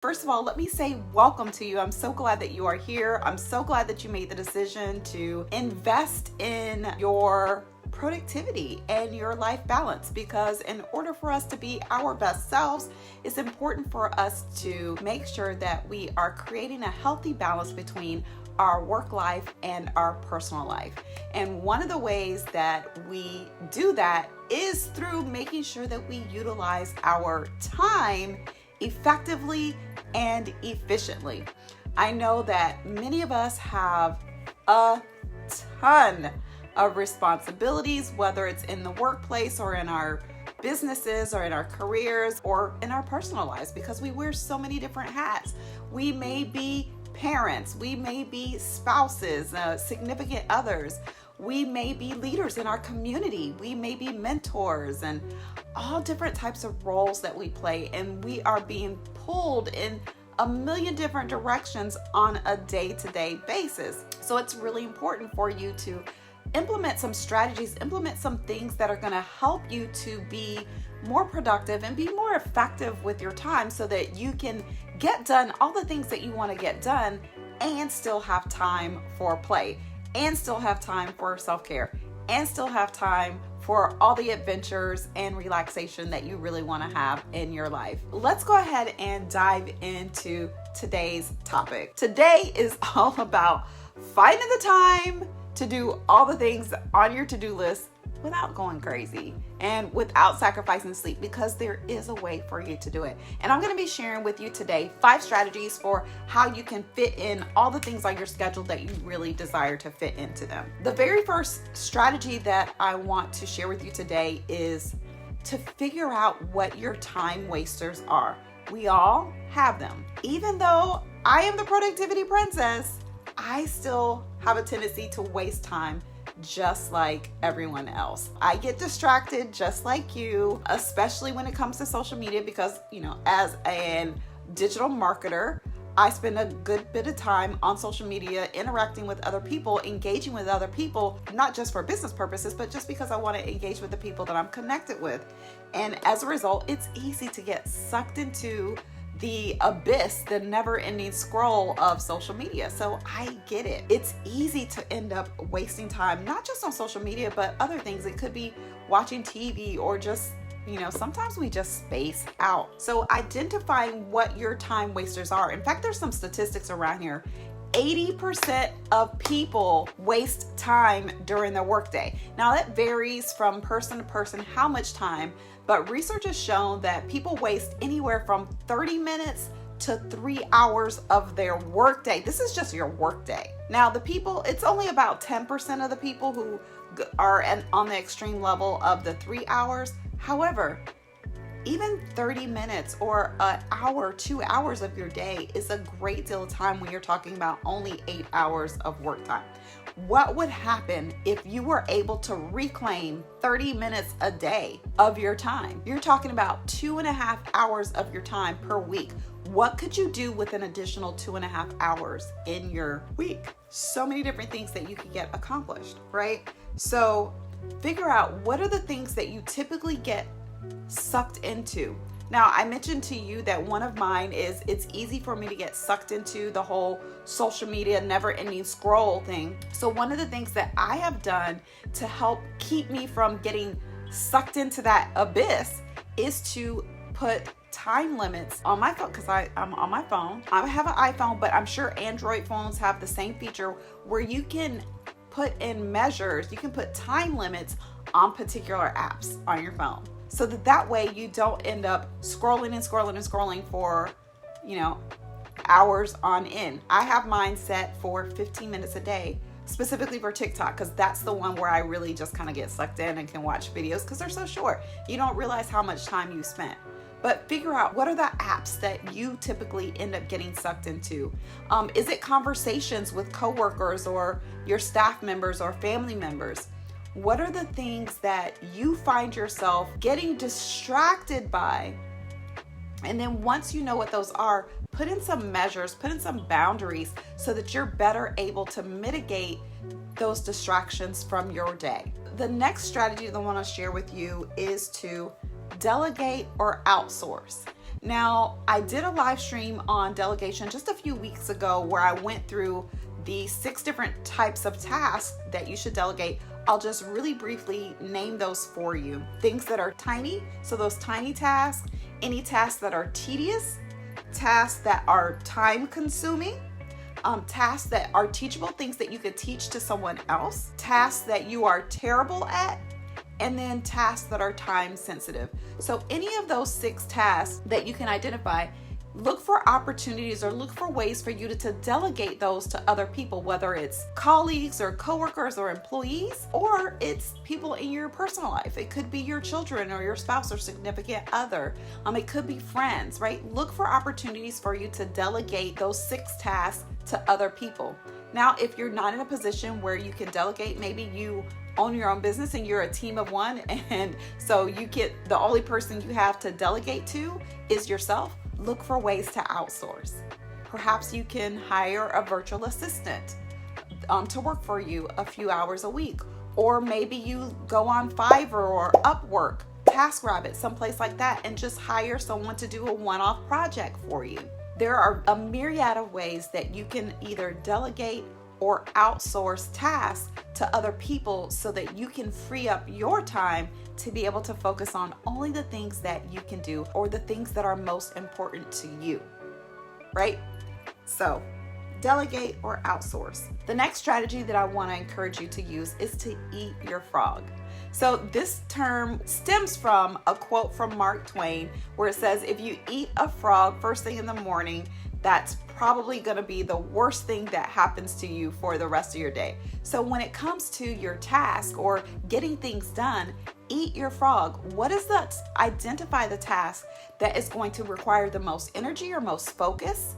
First of all, let me say welcome to you. I'm so glad that you are here. I'm so glad that you made the decision to invest in your productivity and your life balance, because in order for us to be our best selves, it's important for us to make sure that we are creating a healthy balance between our work life and our personal life. And one of the ways that we do that is through making sure that we utilize our time effectively and efficiently. I know that many of us have a ton of responsibilities, whether it's in the workplace or in our businesses or in our careers or in our personal lives, because we wear so many different hats. We may be parents, we may be spouses, significant others, we may be leaders in our community, we may be mentors, and all different types of roles that we play, and we are being pulled in a million different directions on a day-to-day basis. So it's really important for you to implement some strategies, implement some things that are going to help you to be more productive and be more effective with your time, so that you can get done all the things that you want to get done and still have time for play, and still have time for self-care, and still have time for all the adventures and relaxation that you really want to have in your life. Let's go ahead and dive into today's topic. Today is all about finding the time to do all the things on your to-do list without going crazy and without sacrificing sleep, because there is a way for you to do it. And I'm going to be sharing with you today 5 strategies for how you can fit in all the things on your schedule that you really desire to fit into them. The very first strategy that I want to share with you today is to figure out what your time wasters are. We all have them. Even though I am the productivity princess, I still have a tendency to waste time just like everyone else. I get distracted just like you, especially when it comes to social media, because, as a digital marketer, I spend a good bit of time on social media interacting with other people, engaging with other people, not just for business purposes, but just because I want to engage with the people that I'm connected with. And as a result, it's easy to get sucked into the abyss, the never-ending scroll of social media. So I get it. It's easy to end up wasting time, not just on social media, but other things. It could be watching TV or just, sometimes we just space out. So identifying what your time wasters are. In fact, there's some statistics around here. 80% of people waste time during their workday. Now that varies from person to person how much time, but research has shown that people waste anywhere from 30 minutes to 3 hours of their workday. This is just your workday. Now it's only about 10% of the people who are on the extreme level of the 3 hours. However, even 30 minutes or an hour, 2 hours of your day is a great deal of time when you're talking about only 8 hours of work time. What would happen if you were able to reclaim 30 minutes a day of your time? You're talking about 2.5 hours of your time per week. What could you do with an additional 2.5 hours in your week? So many different things that you could get accomplished, right? So figure out, what are the things that you typically get sucked into. Now, I mentioned to you that one of mine is it's easy for me to get sucked into the whole social media never-ending scroll thing. So one of the things that I have done to help keep me from getting sucked into that abyss is to put time limits on my phone, because I'm on my phone. I have an iPhone, but I'm sure Android phones have the same feature where you can put in measures, you can put time limits on particular apps on your phone. So that way you don't end up scrolling for, hours on end. I have mine set for 15 minutes a day, specifically for TikTok, because that's the one where I really just kind of get sucked in and can watch videos because they're so short. You don't realize how much time you spent. But figure out, what are the apps that you typically end up getting sucked into? Is it conversations with coworkers or your staff members or family members? What are the things that you find yourself getting distracted by? And then once you know what those are, put in some measures, put in some boundaries so that you're better able to mitigate those distractions from your day. The next strategy that I want to share with you is to delegate or outsource. Now, I did a live stream on delegation just a few weeks ago where I went through the 6 different types of tasks that you should delegate. I'll just really briefly name those for you. Things that are tiny, so those tiny tasks, any tasks that are tedious, tasks that are time consuming, tasks that are teachable, things that you could teach to someone else, tasks that you are terrible at, and then tasks that are time sensitive. So any of those 6 tasks that you can identify, look for opportunities or look for ways for you to delegate those to other people, whether it's colleagues or coworkers or employees, or it's people in your personal life. It could be your children or your spouse or significant other. It could be friends, right? Look for opportunities for you to delegate those 6 tasks to other people. Now, if you're not in a position where you can delegate, maybe you own your own business and you're a team of one, and so the only person you have to delegate to is yourself. Look for ways to outsource. Perhaps you can hire a virtual assistant to work for you a few hours a week, or maybe you go on Fiverr or Upwork, TaskRabbit, someplace like that, and just hire someone to do a one-off project for you. There are a myriad of ways that you can either delegate or outsource tasks to other people so that you can free up your time to be able to focus on only the things that you can do or the things that are most important to you, right? So delegate or outsource. The next strategy that I want to encourage you to use is to eat your frog. So this term stems from a quote from Mark Twain where it says, if you eat a frog first thing in the morning, that's probably going to be the worst thing that happens to you for the rest of your day. So when it comes to your task or getting things done, eat your frog. What is that? Identify the task that is going to require the most energy or most focus,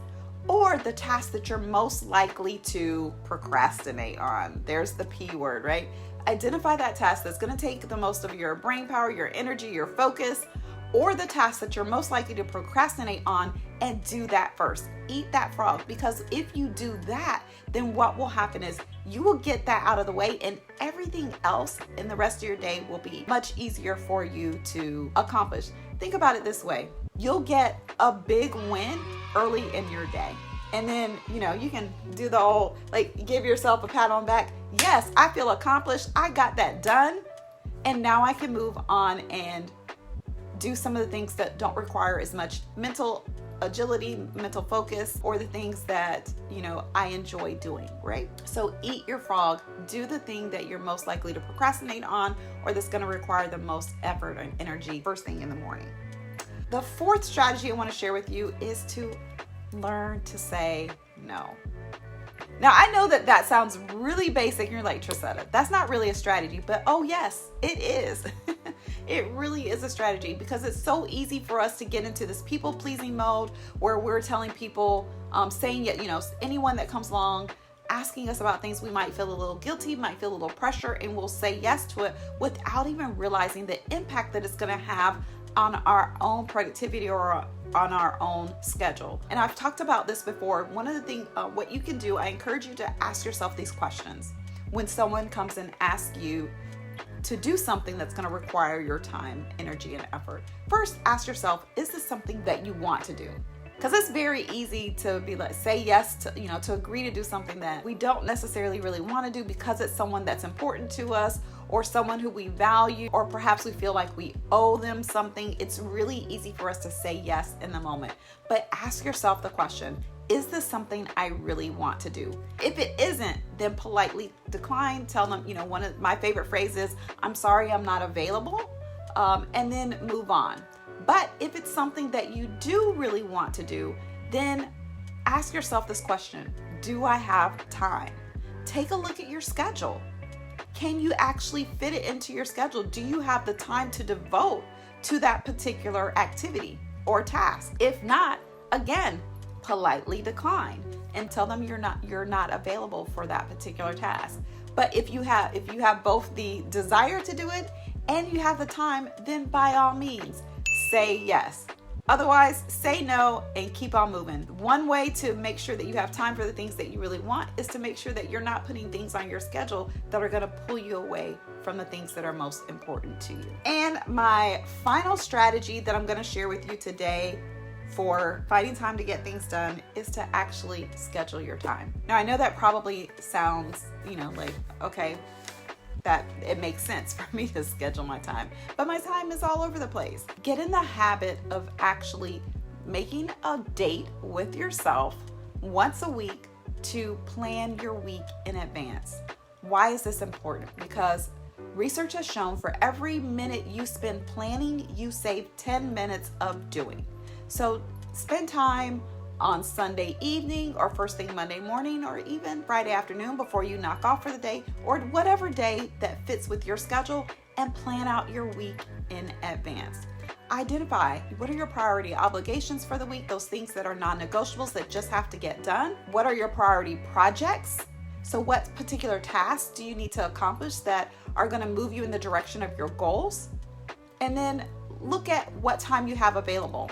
or the task that you're most likely to procrastinate on. There's the P word, right? Identify that task that's going to take the most of your brain power, your energy, your focus, or the task that you're most likely to procrastinate on, and do that first. Eat that frog, because if you do that, then what will happen is you will get that out of the way, and everything else in the rest of your day will be much easier for you to accomplish. Think about it this way. You'll get a big win early in your day. And then, you can do the whole, give yourself a pat on the back. Yes, I feel accomplished. I got that done. And now I can move on and do some of the things that don't require as much mental agility, mental focus, or the things that, I enjoy doing, right? So eat your frog. Do the thing that you're most likely to procrastinate on, or that's going to require the most effort and energy first thing in the morning. The 4th strategy I want to share with you is to learn to say no. Now, I know that sounds really basic, and you're like, Trasetta, that's not really a strategy, but oh yes, it is. It really is a strategy, because it's so easy for us to get into this people-pleasing mode where we're telling people, saying, anyone that comes along, asking us about things, we might feel a little guilty, might feel a little pressure, and we'll say yes to it without even realizing the impact that it's going to have on our own productivity or on our own schedule. And I've talked about this before. One of the things, what you can do, I encourage you to ask yourself these questions. When someone comes and asks you to do something that's going to require your time, energy, and effort, first ask yourself, is this something that you want to do? Because it's very easy to be like, say yes to, to agree to do something that we don't necessarily really want to do because it's someone that's important to us or someone who we value, or perhaps we feel like we owe them something. It's really easy for us to say yes in the moment. But ask yourself the question, is this something I really want to do? If it isn't, then politely decline. Tell them, one of my favorite phrases, I'm sorry, I'm not available, and then move on. But if it's something that you do really want to do, then ask yourself this question, do I have time? Take a look at your schedule. Can you actually fit it into your schedule? Do you have the time to devote to that particular activity or task? If not, again, politely decline and tell them you're not available for that particular task. But if you have both the desire to do it and you have the time, then by all means, say yes. Otherwise, say no and keep on moving. One way to make sure that you have time for the things that you really want is to make sure that you're not putting things on your schedule that are going to pull you away from the things that are most important to you. And my final strategy that I'm going to share with you today for finding time to get things done is to actually schedule your time. Now, I know that probably sounds, like, okay, that it makes sense for me to schedule my time, but my time is all over the place. Get in the habit of actually making a date with yourself once a week to plan your week in advance. Why is this important? Because research has shown for every minute you spend planning, you save 10 minutes of doing. So spend time on Sunday evening or first thing Monday morning or even Friday afternoon before you knock off for the day, or whatever day that fits with your schedule, and plan out your week in advance. Identify what are your priority obligations for the week, those things that are non-negotiables that just have to get done. What are your priority projects? So what particular tasks do you need to accomplish that are going to move you in the direction of your goals? And then look at what time you have available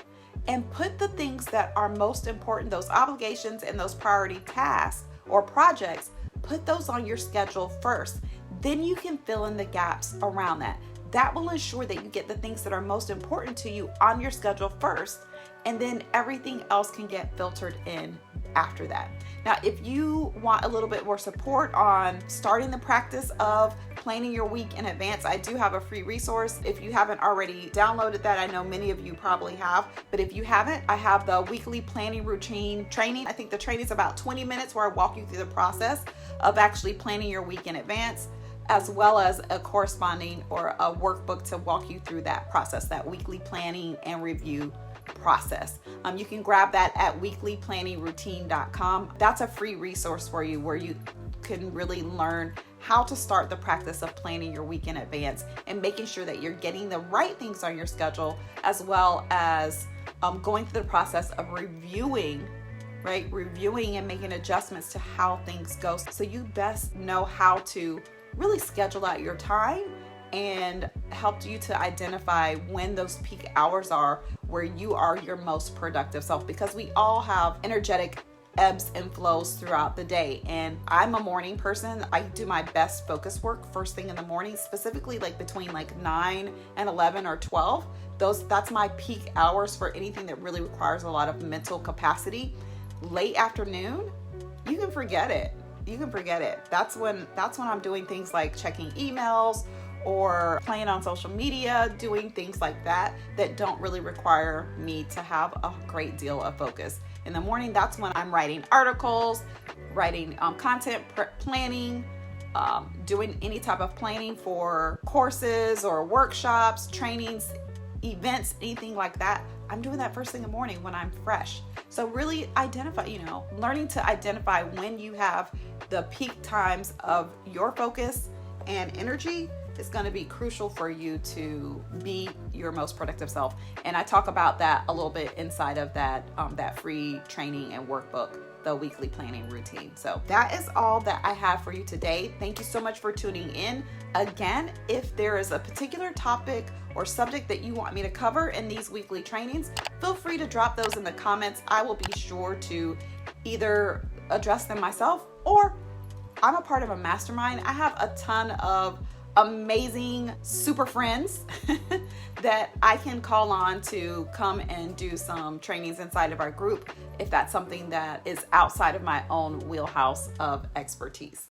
and put the things that are most important, those obligations and those priority tasks or projects, put those on your schedule first. Then you can fill in the gaps around that. That will ensure that you get the things that are most important to you on your schedule first, and then everything else can get filtered in after that. Now, if you want a little bit more support on starting the practice of planning your week in advance, I do have a free resource. If you haven't already downloaded that, I know many of you probably have, but if you haven't, I have the weekly planning routine training. I think the training is about 20 minutes where I walk you through the process of actually planning your week in advance, as well as a corresponding or a workbook to walk you through that process, that weekly planning and review process. You can grab that at weeklyplanningroutine.com. That's a free resource for you where you can really learn how to start the practice of planning your week in advance and making sure that you're getting the right things on your schedule, as well as going through the process of reviewing and making adjustments to how things go, so you best know how to really schedule out your time and help you to identify when those peak hours are where you are your most productive self, because we all have energetic ebbs and flows throughout the day. And I'm a morning person. I do my best focus work first thing in the morning, specifically like between 9 and 11 or 12. That's my peak hours for anything that really requires a lot of mental capacity. Late afternoon, you can forget it. That's when I'm doing things like checking emails or playing on social media, doing things like that don't really require me to have a great deal of focus. In the morning, that's when I'm writing articles, writing content, planning, doing any type of planning for courses or workshops, trainings, events, anything like that. I'm doing that first thing in the morning when I'm fresh. So really identify, learning to identify when you have the peak times of your focus and energy is going to be crucial for you to be your most productive self. And I talk about that a little bit inside of that free training and workbook, the weekly planning routine. So that is all that I have for you today. Thank you so much for tuning in. Again, if there is a particular topic or subject that you want me to cover in these weekly trainings, feel free to drop those in the comments. I will be sure to either address them myself, or I'm a part of a mastermind. I have a ton of amazing super friends that I can call on to come and do some trainings inside of our group if that's something that is outside of my own wheelhouse of expertise.